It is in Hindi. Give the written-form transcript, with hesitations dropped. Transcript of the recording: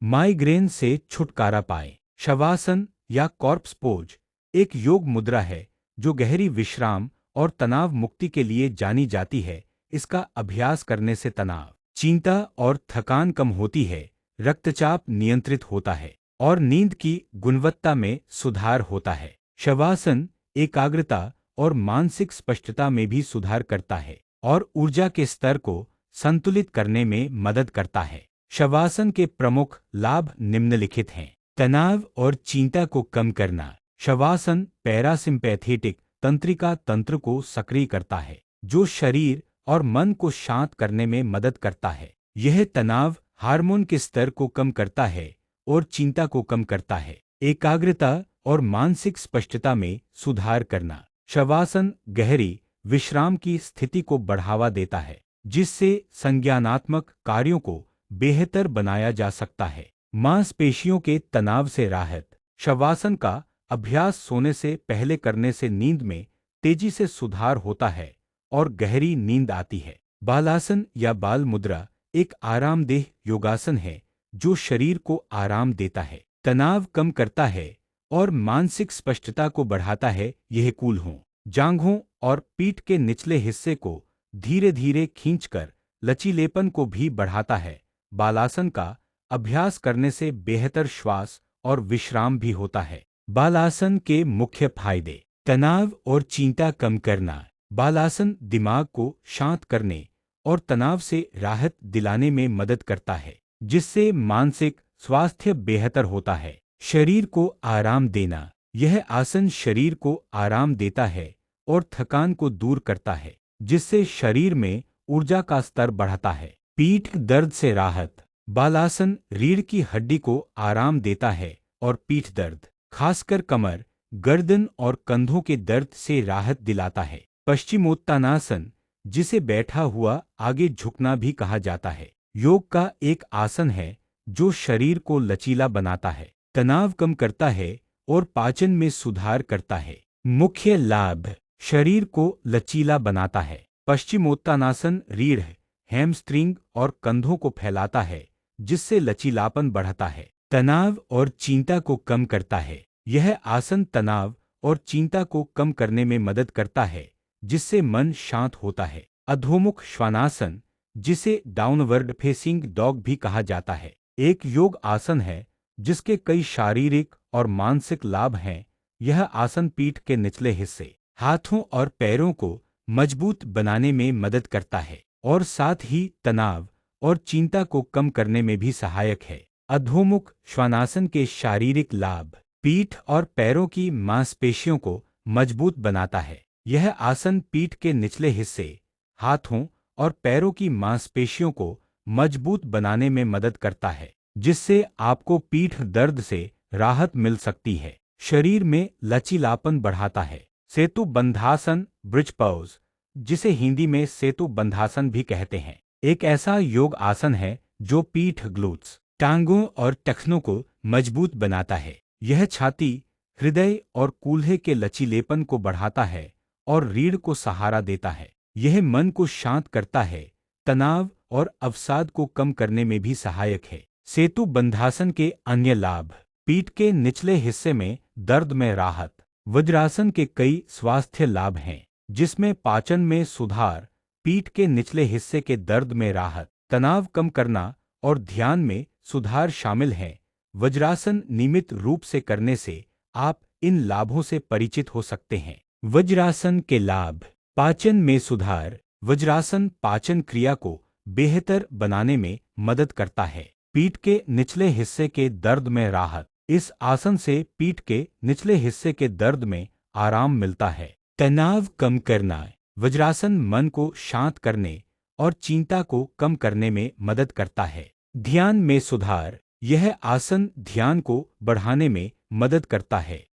माइग्रेन से छुटकारा पाएं। शवासन या कॉर्प्स पोज एक योग मुद्रा है जो गहरी विश्राम और तनाव मुक्ति के लिए जानी जाती है। इसका अभ्यास करने से तनाव, चिंता और थकान कम होती है, रक्तचाप नियंत्रित होता है और नींद की गुणवत्ता में सुधार होता है। शवासन एकाग्रता और मानसिक स्पष्टता में भी सुधार करता है और ऊर्जा के स्तर को संतुलित करने में मदद करता है। शवासन के प्रमुख लाभ निम्नलिखित हैं। तनाव और चिंता को कम करना। शवासन पैरासिम्पैथेटिक तंत्रिका तंत्र को सक्रिय करता है, जो शरीर और मन को शांत करने में मदद करता है। यह तनाव हार्मोन के स्तर को कम करता है और चिंता को कम करता है। एकाग्रता और मानसिक स्पष्टता में सुधार करना। शवासन गहरी विश्राम की स्थिति को बढ़ावा देता है, जिससे संज्ञानात्मक कार्यों को बेहतर बनाया जा सकता है। मांसपेशियों के तनाव से राहत। शवासन का अभ्यास सोने से पहले करने से नींद में तेजी से सुधार होता है और गहरी नींद आती है। बालासन या बाल मुद्रा एक आरामदेह योगासन है जो शरीर को आराम देता है, तनाव कम करता है और मानसिक स्पष्टता को बढ़ाता है। यह कूल्हों, जांघों और पीठ के निचले हिस्से को धीरे धीरे खींचकर लचीलेपन को भी बढ़ाता है। बालासन का अभ्यास करने से बेहतर श्वास और विश्राम भी होता है। बालासन के मुख्य फायदे। तनाव और चिंता कम करना। बालासन दिमाग को शांत करने और तनाव से राहत दिलाने में मदद करता है, जिससे मानसिक स्वास्थ्य बेहतर होता है। शरीर को आराम देना। यह आसन शरीर को आराम देता है और थकान को दूर करता है, जिससे शरीर में ऊर्जा का स्तर बढ़ता है। पीठ दर्द से राहत। बालासन रीढ़ की हड्डी को आराम देता है और पीठ दर्द, खासकर कमर, गर्दन और कंधों के दर्द से राहत दिलाता है। पश्चिमोत्तानासन, जिसे बैठा हुआ आगे झुकना भी कहा जाता है, योग का एक आसन है जो शरीर को लचीला बनाता है, तनाव कम करता है और पाचन में सुधार करता है। मुख्य लाभ। शरीर को लचीला बनाता है। पश्चिमोत्तानासन रीढ़, हैमस्ट्रिंग और कंधों को फैलाता है, जिससे लचीलापन बढ़ता है। तनाव और चिंता को कम करता है। यह आसन तनाव और चिंता को कम करने में मदद करता है, जिससे मन शांत होता है। अधोमुख श्वानासन, जिसे डाउनवर्ड फेसिंग डॉग भी कहा जाता है, एक योग आसन है जिसके कई शारीरिक और मानसिक लाभ हैं। यह आसन पीठ के निचले हिस्से, हाथों और पैरों को मजबूत बनाने में मदद करता है और साथ ही तनाव और चिंता को कम करने में भी सहायक है। अधोमुख श्वानासन के शारीरिक लाभ। पीठ और पैरों की मांसपेशियों को मजबूत बनाता है। यह आसन पीठ के निचले हिस्से, हाथों और पैरों की मांसपेशियों को मजबूत बनाने में मदद करता है, जिससे आपको पीठ दर्द से राहत मिल सकती है। शरीर में लचीलापन बढ़ाता है। सेतु बंधासन ब्रिज पोज, जिसे हिंदी में सेतु बंधासन भी कहते हैं, एक ऐसा योग आसन है जो पीठ, ग्लूट्स, टांगों और टखनों को मजबूत बनाता है। यह छाती, हृदय और कूल्हे के लचीलेपन को बढ़ाता है और रीढ़ को सहारा देता है। यह मन को शांत करता है, तनाव और अवसाद को कम करने में भी सहायक है। सेतु बंधासन के अन्य लाभ। पीठ के निचले हिस्से में दर्द में राहत। वज्रासन के कई स्वास्थ्य लाभ हैं, जिसमें पाचन में सुधार, पीठ के निचले हिस्से के दर्द में राहत, तनाव कम करना और ध्यान में सुधार शामिल हैं। वज्रासन नियमित रूप से करने से आप इन लाभों से परिचित हो सकते हैं। वज्रासन के लाभ। पाचन में सुधार। वज्रासन पाचन क्रिया को बेहतर बनाने में मदद करता है। पीठ के निचले हिस्से के दर्द में राहत। इस आसन से पीठ के निचले हिस्से के दर्द में आराम मिलता है। तनाव कम करना। वज्रासन मन को शांत करने और चिंता को कम करने में मदद करता है। ध्यान में सुधार। यह आसन ध्यान को बढ़ाने में मदद करता है